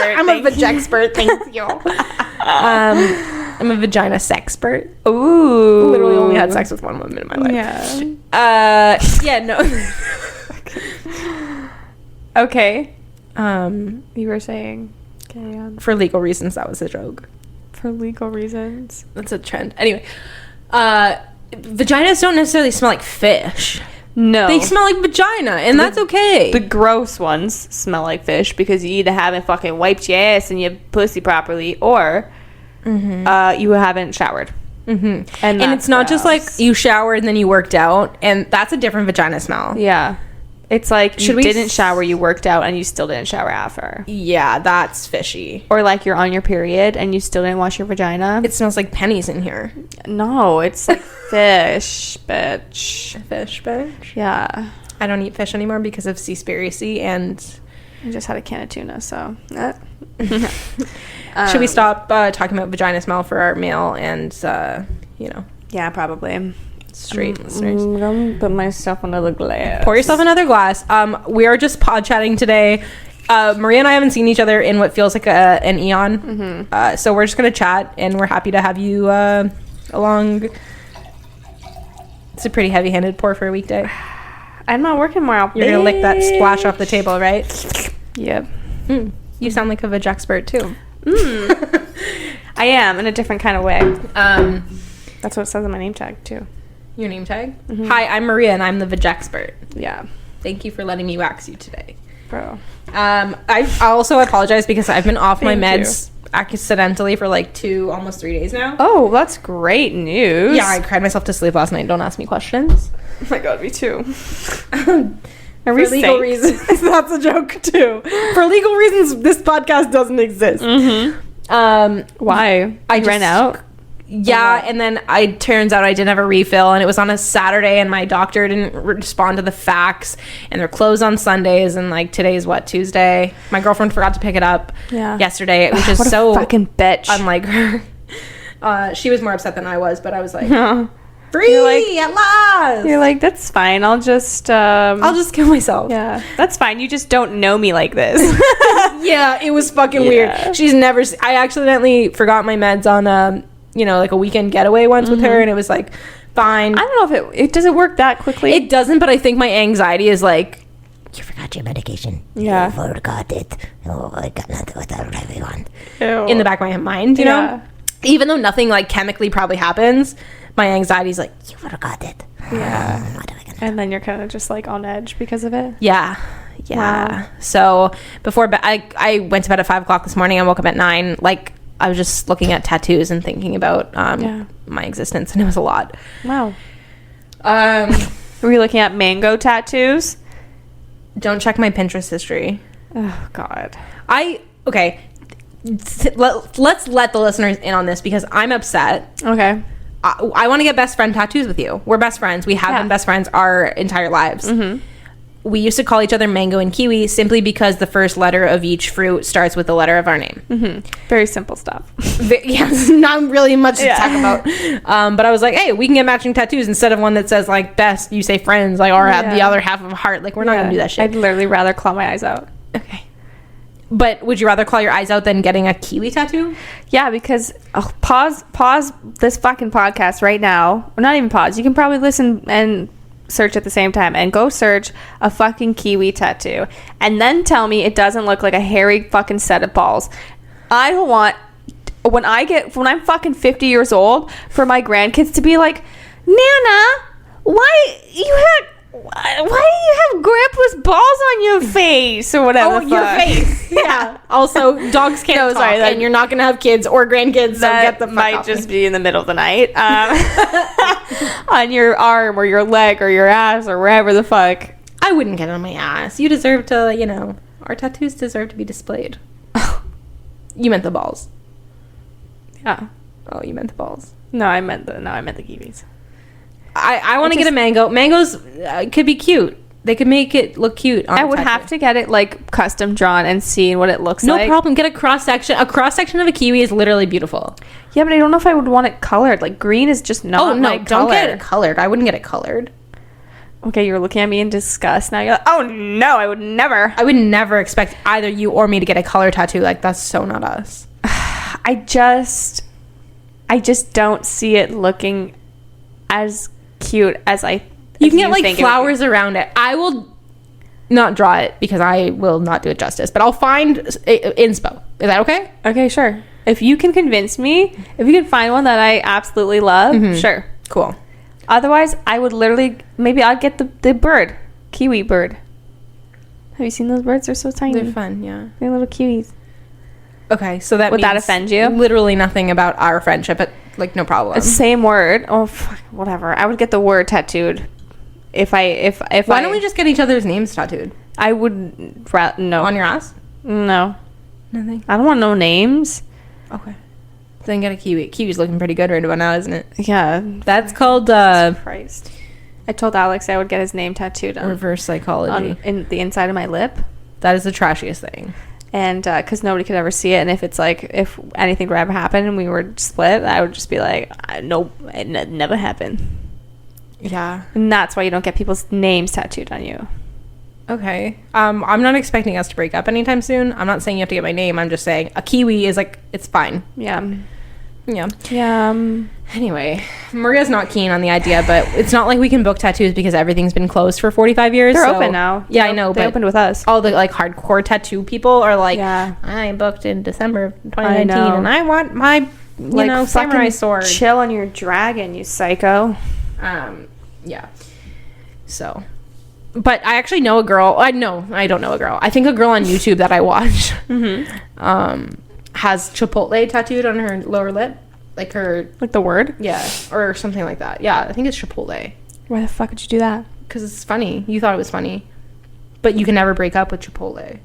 vagexpert. I'm a vagexpert. Thank you. I'm a vagina sexpert. Ooh. Literally only had sex with one woman in my life. Yeah. No. Okay. You were saying. Okay, For legal reasons, that was a joke. for legal reasons. That's a trend. Anyway, vaginas don't necessarily smell like fish. No. They smell like vagina, and that's okay. The gross ones smell like fish because you either haven't fucking wiped your ass and your pussy properly, or you haven't showered. And it's not just like you showered and then you worked out, and that's a different vagina smell. Yeah. It's like Should you we didn't shower, you worked out, and you still didn't shower after. Yeah, that's fishy. Or like you're on your period and you still didn't wash your vagina. It smells like pennies in here. No, it's like fish, bitch. Fish, bitch. Yeah. I don't eat fish anymore because of Seaspiracy, and I just had a can of tuna, so. should we stop talking about vagina smell for our male and, Yeah, probably. straight listeners? I'm gonna put myself another glass. Pour yourself another glass. We are just pod chatting today. Maria and I haven't seen each other in what feels like an eon. So we're just gonna chat, and we're happy to have you along. It's a pretty heavy-handed pour for a weekday. I'm not working more out. You're gonna lick that splash off the table, right? Yep. You sound like a vagexpert too. I am, in a different kind of way. That's what it says on my name tag, too. Your name tag? Hi, I'm Maria, and I'm the vagexpert. Yeah. Thank you for letting me wax you today. Bro. I also apologize because I've been off my Thank meds accidentally for like almost 3 days now. Oh, that's great news. Yeah, I cried myself to sleep last night. Don't ask me questions. Oh my god, me too. For legal reasons. That's a joke too. For legal reasons, this podcast doesn't exist. Why? I ran out? Yeah, and then turns out I didn't have a refill, and it was on a Saturday, and my doctor didn't respond to the fax, and they're closed on Sundays, and like today's Tuesday. My girlfriend forgot to pick it up yesterday, which is what so a fucking bitch. unlike her. She was more upset than I was, but I was like, free at last. You're like, that's fine. I'll just kill myself. Yeah, that's fine. You just don't know me like this. Yeah, it was fucking weird. She's never. I accidentally forgot my meds on like a weekend getaway once with her, and it was like fine. I don't know if it does it work that quickly. It doesn't, but I think my anxiety is like, you forgot your medication. Yeah. You forgot it. Oh, I got nothing without everyone. in the back of my mind, you know? Even though nothing like chemically probably happens, my anxiety's like, You forgot it. Yeah. What am I gonna And then you're kind of just like on edge because of it. Yeah. Wow. So before bed, I went to bed at 5 o'clock this morning. I woke up at 9. Like, I was just looking at tattoos and thinking about my existence, and it was a lot. Wow. Were you looking at mango tattoos? Don't check my Pinterest history. Oh God. Okay. Let's let the listeners in on this because I'm upset. Okay. I want to get best friend tattoos with you. We're best friends. We have been best friends our entire lives. We used to call each other Mango and Kiwi simply because the first letter of each fruit starts with the letter of our name. Very simple stuff. Yeah, not really much to talk about. But I was like, hey, we can get matching tattoos instead of one that says like best, you say friends, like, or have the other half of a heart. Like, we're not gonna do that shit. I'd literally rather claw my eyes out. Okay. But would you rather claw your eyes out than getting a kiwi tattoo? Yeah, because pause this fucking podcast right now. Or not even pause. You can probably listen and search at the same time and go search a fucking kiwi tattoo and then tell me it doesn't look like a hairy fucking set of balls. I don't want when I'm fucking 50 years old for my grandkids to be like, Nana, why do you have grandpa's balls on your face or whatever? Oh, your face. Yeah. Also, dogs can't talk, and you're not gonna have kids or grandkids. So that get the fuck might off just me. be in the middle of the night, on your arm or your leg or your ass or wherever the fuck. I wouldn't get it on my ass. You deserve to, our tattoos deserve to be displayed. You meant the balls. Yeah. Oh, you meant the balls. No, I meant the kiwis. I want to get a mango. Mangoes could be cute. They could make it look cute. I would have to get it like custom drawn and see what it looks like. No problem. Get a cross section. A cross section of a kiwi is literally beautiful. Yeah, but I don't know if I would want it colored. Like green is just not. Oh no, my don't color. get it colored. I wouldn't get it colored. Okay, you were looking at me in disgust. Now you're like, oh no, I would never. I would never expect either you or me to get a color tattoo. Like, that's so not us. I just don't see it looking as cute as you can get like flowers around it. I will not draw it because I will not do it justice, but I'll find inspo. Is that okay? Okay, sure. If you can convince me, if you can find one that I absolutely love, sure. Cool. Otherwise, I would literally, maybe I'll get the bird, kiwi bird. Have you seen those birds? They're so tiny. They're fun, yeah. They're little kiwis. Okay, so that Would that means offend you? Literally nothing about our friendship, but like no problem. It's the same word. Oh, fuck, whatever. I would get the word tattooed. If Why don't we just get each other's names tattooed? I would no. On your ass? No. Nothing. I don't want no names. Okay. Then get a kiwi. Kiwi's looking pretty good right about now, isn't it? Yeah. That's called Christ. I told Alex I would get his name tattooed on reverse psychology. In the inside of my lip. That is the trashiest thing. And because nobody could ever see it, and if it's like, if anything would ever happen and we were split, I would just be like, nope, it never happened. Yeah. And that's why you don't get people's names tattooed on you. Okay. I'm not expecting us to break up anytime soon. I'm not saying you have to get my name. I'm just saying a kiwi is like, it's fine. Yeah. Yeah. Yeah. Anyway, Maria's not keen on the idea, but it's not like we can book tattoos because everything's been closed for 45 years. They're open now. Yeah, I know. They opened with us. All the like hardcore tattoo people are like, yeah. I booked in December of 2019 and I want my, samurai sword. Chill on your dragon, you psycho. Yeah. So, but I actually know a girl. I don't know a girl. I think a girl on YouTube that I watch has Chipotle tattooed on her lower lip. Like the word? Yeah. Or something like that. Yeah, I think it's Chipotle. Why the fuck would you do that? Because it's funny. You thought it was funny. But you can never break up with Chipotle.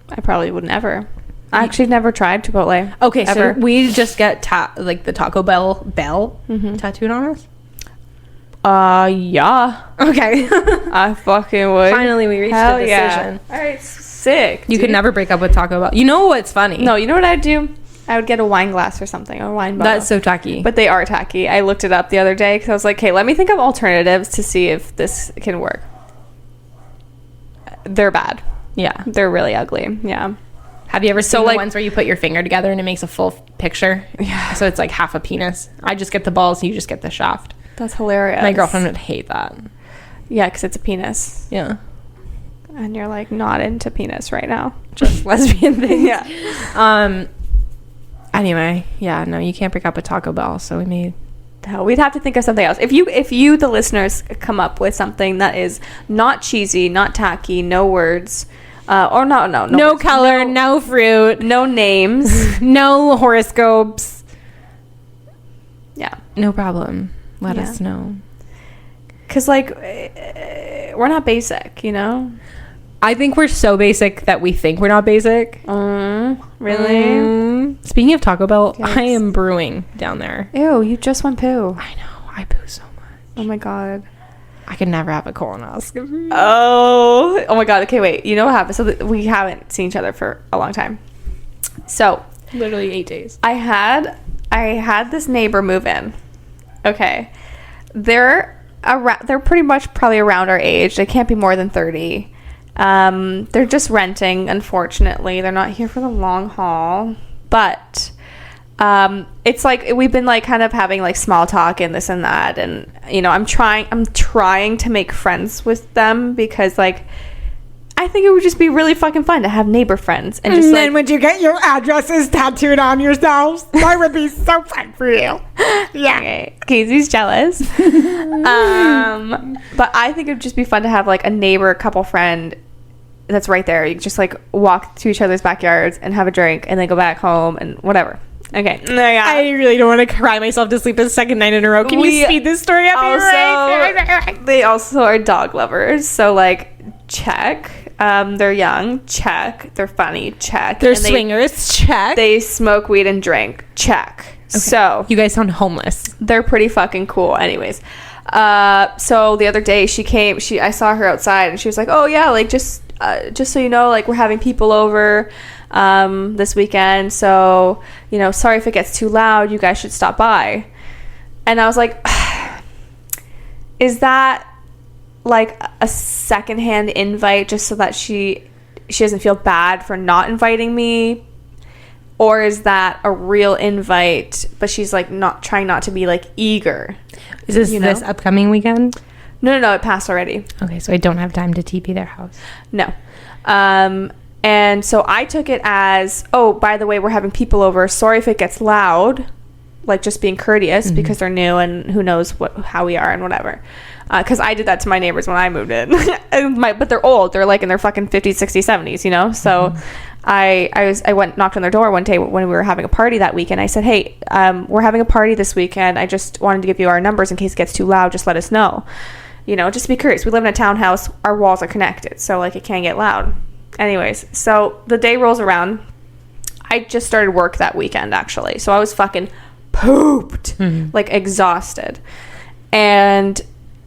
I probably would never. I actually never tried Chipotle. Okay, ever. So we just get the Taco Bell tattooed on us? Yeah. Okay. I fucking would. Finally, we reached a decision. All right, sick. You could never break up with Taco Bell. You know what's funny? No, you know what I'd do? I would get a wine glass or something, or a wine bottle. That's so tacky. But they are tacky. I looked it up the other day because I was like, okay, let me think of alternatives to see if this can work. They're bad. Yeah. They're really ugly. Yeah. Have you ever seen the ones where you put your finger together and it makes a full picture? Yeah. So it's like half a penis. I just get the balls, you just get the shaft. That's hilarious. My girlfriend would hate that. Yeah, because it's a penis. Yeah. And you're like not into penis right now. Just lesbian things. Yeah. Anyway, yeah, no, you can't break up with Taco Bell, so we'd have to think of something else. If you the listeners come up with something that is not cheesy, not tacky, no words, or no words, color, no fruit, no names, no horoscopes. Yeah, no problem. Let us know. Cause we're not basic, you know. I think we're so basic that we think we're not basic. Really? Speaking of Taco Bell, Yes. I am brewing down there. Ew, you just went poo. I know. I poo so much. Oh my god. I could never have a colonoscopy. Oh my god. Okay, wait. You know what happened? So we haven't seen each other for a long time. So literally 8 days. I had this neighbor move in. Okay. They're pretty much probably around our age. They can't be more than 30. They're just renting, unfortunately. They're not here for the long haul. But it's like we've been like kind of having like small talk and this and that, and you know, I'm trying to make friends with them because like I think it would just be really fucking fun to have neighbor friends and just and then would you get your addresses tattooed on yourselves? That would be so fun for you. Yeah. Okay, Casey's jealous. But I think it would just be fun to have like a neighbor couple friend that's right there. You just like walk to each other's backyards and have a drink and then go back home and whatever. Okay. I really don't want to cry myself to sleep a second night in a row. Can you speed this story up? They also are dog lovers. So like check. They're young, check. They're funny, check. They're swingers, check. They smoke weed and drink, check. Okay. So you guys sound homeless. They're pretty fucking cool. Anyways, so the other day she came. I saw her outside and she was like, "Oh yeah, like just so you know, like we're having people over this weekend. So you know, sorry if it gets too loud. You guys should stop by." And I was like, "Is that like a secondhand invite just so that she doesn't feel bad for not inviting me? Or is that a real invite, but she's like not trying not to be like eager? Is this this upcoming weekend? No, it passed already. Okay, so I don't have time to TP their house. No. And so I took it as, oh, by the way, we're having people over. Sorry if it gets loud. Like, just being courteous because they're new and who knows how we are and whatever. Because I did that to my neighbors when I moved in. But they're old. They're like in their fucking 50s, 60s, 70s, you know? So I knocked on their door one day when we were having a party that weekend. I said, hey, we're having a party this weekend. I just wanted to give you our numbers in case it gets too loud. Just let us know. You know, just be curious. We live in a townhouse. Our walls are connected. So, like, it can get loud. Anyways, so the day rolls around. I just started work that weekend, actually. So I was fucking pooped, like exhausted. And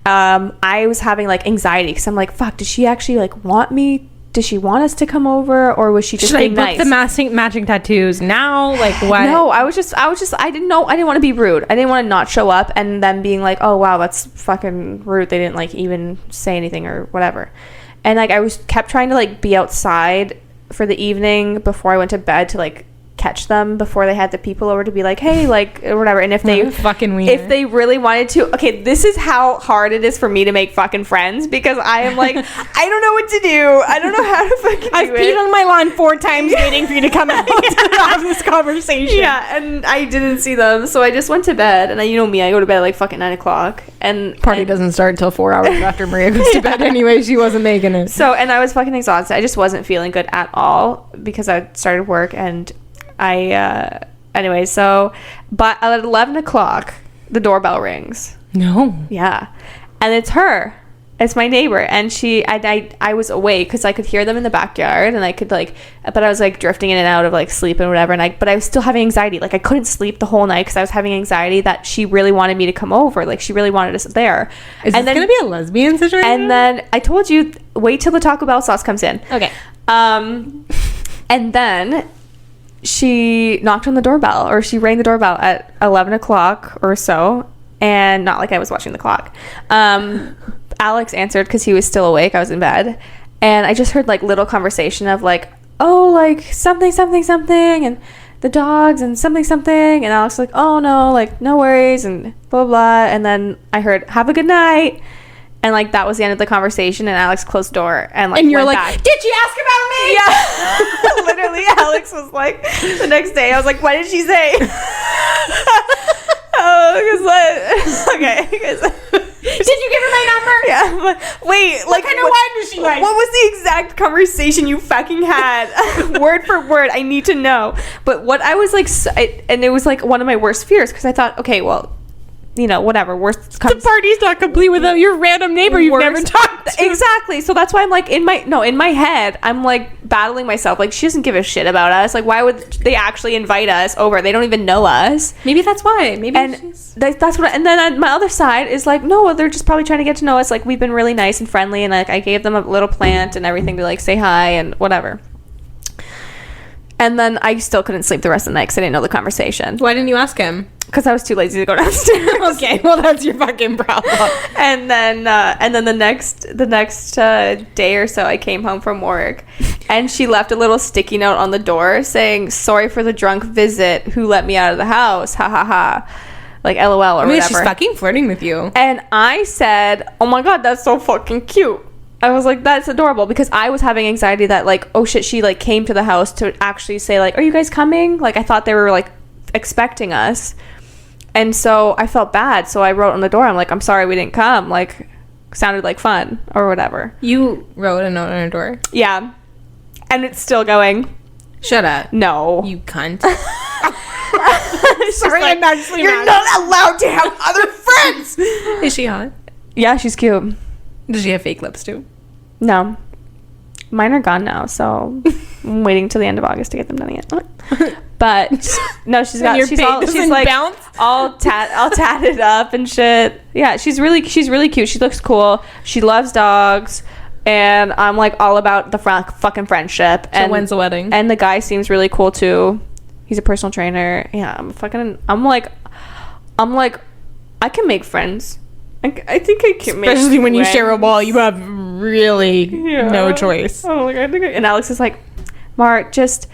I was having like anxiety because I'm like, fuck, does she actually like want me? Does she want us to come over, or was she just being nice? Should I book the matching tattoos now? Like, what? No, I didn't want to be rude. I didn't want to not show up and then being like, oh wow, that's fucking rude. They didn't like even say anything or whatever. And like I kept trying to like be outside for the evening before I went to bed to like catch them before they had the people over to be like, hey, like, or whatever. And if they fucking weird. If they really wanted to, okay, this is how hard it is for me to make fucking friends, because I am like, I don't know what to do. I don't know how to fucking I've peed on my lawn 4 times waiting for you to come out to have this conversation. Yeah, and I didn't see them, so I just went to bed. And you know me, I go to bed at like fucking 9 o'clock. And party doesn't start until 4 hours after Maria goes to bed anyway. She wasn't making it. So, and I was fucking exhausted. I just wasn't feeling good at all because I started work, and anyway, so, but at 11 o'clock, the doorbell rings. No. Yeah. And it's her. It's my neighbor. And I was awake because I could hear them in the backyard, and I could like, but I was like drifting in and out of like sleep and whatever. But I was still having anxiety. Like I couldn't sleep the whole night because I was having anxiety that she really wanted me to come over. Like she really wanted us there. Is this going to be a lesbian situation? And then I told you, wait till the Taco Bell sauce comes in. Okay. And then she knocked on the doorbell, or she rang the doorbell at 11 o'clock or so, and not like I was watching the clock. Alex answered because he was still awake. I was in bed, and I just heard like little conversation of like, oh, like something, and the dogs and something, and Alex was like, oh no, like no worries, and blah blah. And then I heard, have a good night. And like that was the end of the conversation, and Alex closed the door and like, and you're like, back. Did she ask about me? Yeah. Literally, Alex was like, the next day I was like, what did she say? Okay. Did you give her my number? Yeah. But wait, what kind of wine does she like? What was the exact conversation you fucking had? Word for word, I need to know. But what I was like, and it was like one of my worst fears, because I thought, okay, well, you know, whatever. The party's not complete without your random neighbor you've never talked to. Exactly. So that's why I'm like, in my head, I'm like battling myself. Like, she doesn't give a shit about us. Like, why would they actually invite us over? They don't even know us. Maybe that's why. Maybe that's what. And then my other side is like, no, they're just probably trying to get to know us. Like, we've been really nice and friendly, and like I gave them a little plant and everything to like say hi and whatever. And then I still couldn't sleep the rest of the night because I didn't know the conversation. Why didn't you ask him? Because I was too lazy to go downstairs. Okay, well that's your fucking problem. And then the next day or so, I came home from work, and she left a little sticky note on the door saying, "Sorry for the drunk visit. Who let me out of the house? Ha ha ha." Like LOL or whatever. She's fucking flirting with you. And I said, "Oh my god, that's so fucking cute." I was like, that's adorable, because I was having anxiety that like, oh shit, she like came to the house to actually say like, are you guys coming? Like I thought they were like expecting us. And so I felt bad. So I wrote on the door, I'm like, I'm sorry we didn't come. Like, sounded like fun or whatever. You wrote a note on her door? Yeah. And it's still going. Shut up. No. You cunt. Sorry, like, I'm actually you're not allowed to have other friends. Is she hot? Yeah, she's cute. Does she have fake lips too? No. Mine are gone now, so I'm waiting till the end of August to get them done again. But no, she's like bounce? all tatted up and shit. Yeah, she's really cute. She looks cool. She loves dogs, and I'm like all about the fucking friendship. And so when's the wedding? And the guy seems really cool too. He's a personal trainer. Yeah, I'm like I can make friends I think I can make Especially when you share a friends. wall, you have really no choice. Oh, like I think, and Alex is like, Mark, just